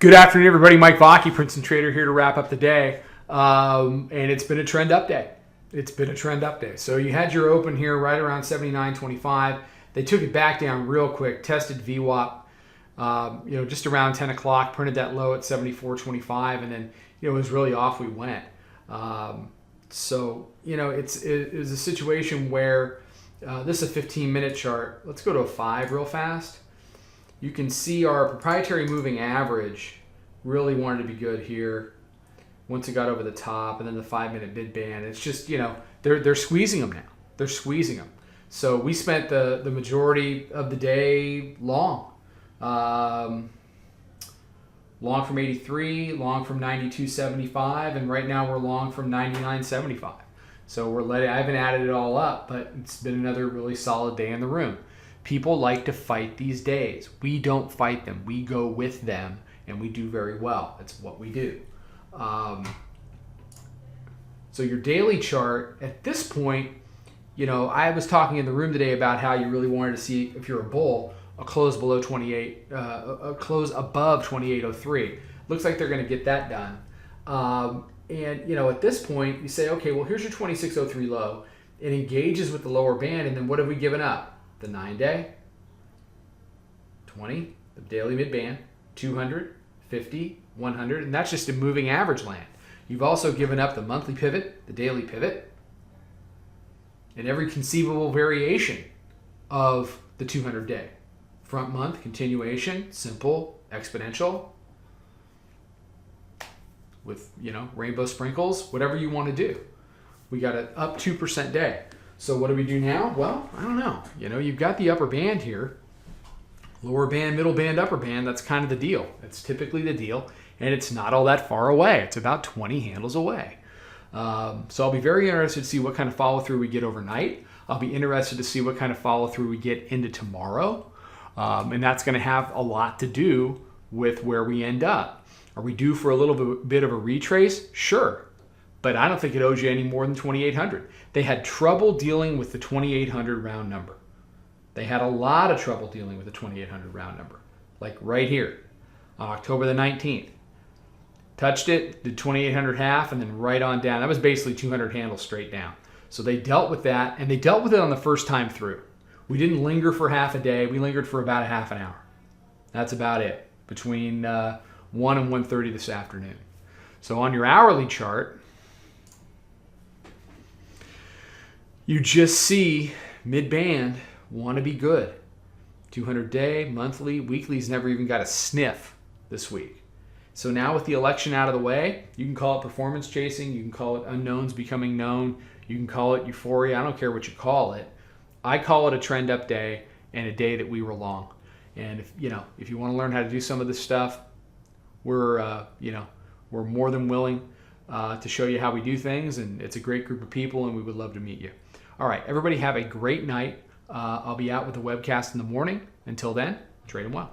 Good afternoon, everybody. Mike Vacchi, Princetontrader, here to wrap up the day. And it's been a trend up day. So you had your open here right around 79.25. They took it back down real quick, tested VWAP, just around 10 o'clock, printed that low at 74.25, and then, it was really off we went. It was a situation where this is a 15-minute chart. Let's go to a 5 real fast. You can see our proprietary moving average really wanted to be good here once it got over the top, and then the 5-minute bid band. It's just, they're squeezing them now. They're squeezing them. So we spent the majority of the day long. Long from 83, long from 92.75, and right now we're long from 99.75. So I haven't added it all up, but it's been another really solid day in the room. People like to fight these days. We don't fight them. We go with them, and we do very well. It's what we do. So your daily chart, at this point, I was talking in the room today about how you really wanted to see, if you're a bull, a close below 28, a close above 28.03. Looks like they're going to get that done. At this point, you say, okay, well, here's your 26.03 low. It engages with the lower band, and then what have we given up? The 9-day, 20, the daily mid-band, 200, 50, 100, and that's just a moving average land. You've also given up the monthly pivot, the daily pivot, and every conceivable variation of the 200-day. Front month, continuation, simple, exponential, with, rainbow sprinkles, whatever you want to do. We got an up 2% day. So what do we do now? Well, I don't know. You've got the upper band here. Lower band, middle band, upper band, that's kind of the deal. It's typically the deal, and it's not all that far away. It's about 20 handles away. So I'll be very interested to see what kind of follow-through we get overnight. I'll be interested to see what kind of follow-through we get into tomorrow. And that's going to have a lot to do with where we end up. Are we due for a little bit of a retrace? Sure. But I don't think it owes you any more than 2,800. They had trouble dealing with the 2,800 round number. They had a lot of trouble dealing with the 2,800 round number. Like right here, on October the 19th. Touched it, did 2,800 half, and then right on down. That was basically 200 handles straight down. So they dealt with that, and they dealt with it on the first time through. We didn't linger for half a day. We lingered for about a half an hour. That's about it, between 1 and 1:30 this afternoon. So on your hourly chart, you just see mid-band want to be good. 200-day, monthly, weekly's never even got a sniff this week. So now with the election out of the way, you can call it performance chasing, you can call it unknowns becoming known, you can call it euphoria, I don't care what you call it. I call it a trend up day and a day that we were long. And if you want to learn how to do some of this stuff, we're more than willing to show you how we do things, and it's a great group of people, and we would love to meet you. All right, everybody have a great night. I'll be out with the webcast in the morning. Until then, trade them well.